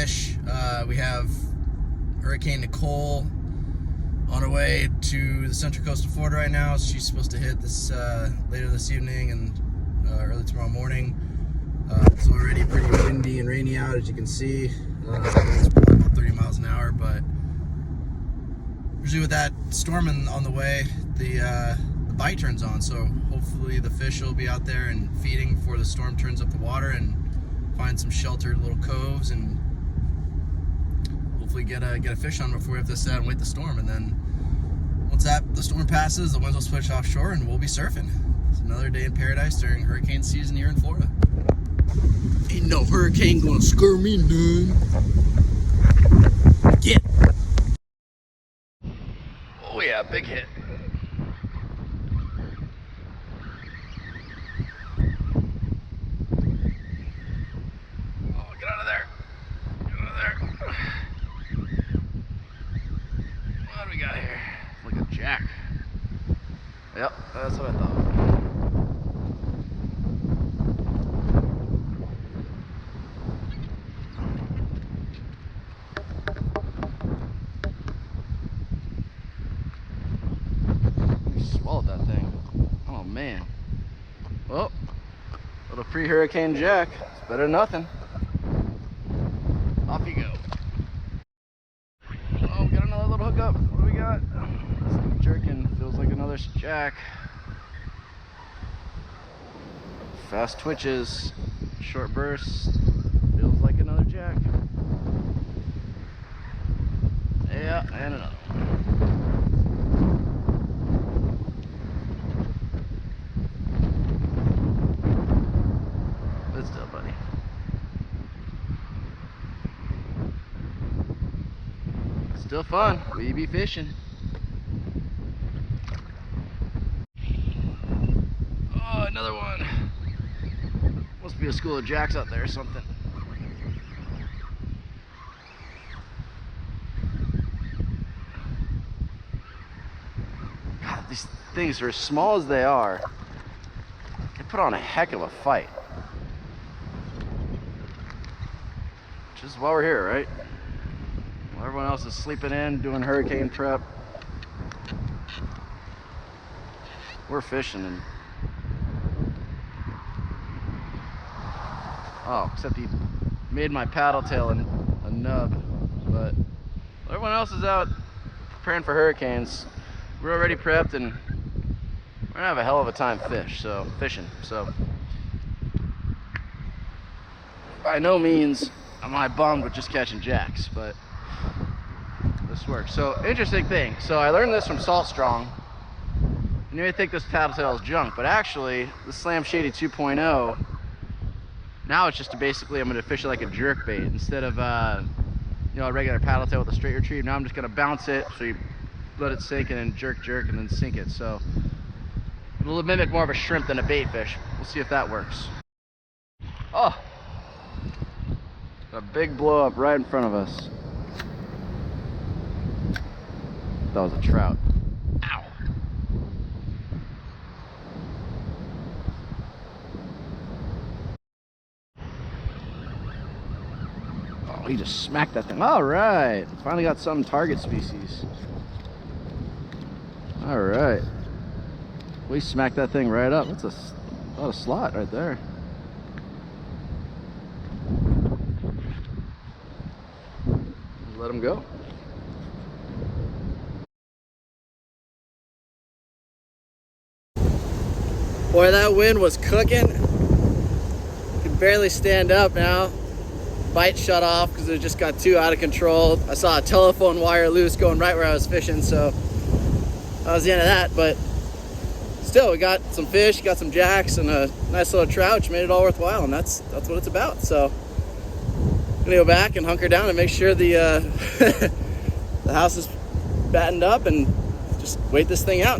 fish. We have Hurricane Nicole on her way to the central coast of Florida right now. She's supposed to hit this later this evening and early tomorrow morning. It's already pretty windy and rainy out, as you can see. It's probably about 30 miles an hour, but usually with that storm on the way, the bite turns on. So hopefully the fish will be out there and feeding before the storm turns up the water, and find some sheltered little coves and hopefully get a fish on before we have to sit out and wait the storm. And then once the storm passes, the winds will switch offshore and we'll be surfing. It's another day in paradise during hurricane season here in Florida. Ain't no hurricane gonna scare me, dude. Get. Oh yeah, big hit. Oh, get out of there. Get out of there. What do we got here? Look at Jack. Yep, that's what I thought. Swallowed that thing. Oh man. Well, little pre-hurricane Jack. It's better than nothing. Off you go. Oh, we got another little hookup. What do we got? Jerking. Feels like another Jack. Fast twitches, short bursts. Feels like another Jack. Yeah, and another one. Good stuff, buddy. Still fun. We be fishing. Oh, another one. Must be a school of jacks out there or something. God, these things are as small as they are. They put on a heck of a fight. Which is why we're here, right? While everyone else is sleeping in, doing hurricane prep, we're fishing. And oh, except he made my paddle tail a nub. But everyone else is out preparing for hurricanes. We're already prepped, and we're gonna have a hell of a time fishing. So by no means am I bummed with just catching jacks, but this works. So interesting thing. So I learned this from Salt Strong. You may think this paddle tail is junk, but actually the Slam Shady 2.0, now it's just basically I'm going to fish it like a jerk bait instead of a regular paddle tail with a straight retrieve. Now I'm just going to bounce it, so you let it sink and then jerk and then sink it. So it'll mimic more of a shrimp than a bait fish. We'll see if that works. Oh, a big blow up right in front of us. That was a trout. Ow. Oh, he just smacked that thing. All right, finally got some target species. All right, we smacked that thing right up. That's a slot right there. Let him go. Boy, that wind was cooking. Could barely stand up now. Bite shut off because it just got too out of control. I saw a telephone wire loose going right where I was fishing, so that was the end of that. But still, we got some fish, got some jacks, and a nice little trout, which made it all worthwhile, and that's what it's about. So I'm gonna go back and hunker down and make sure the the house is battened up and just wait this thing out.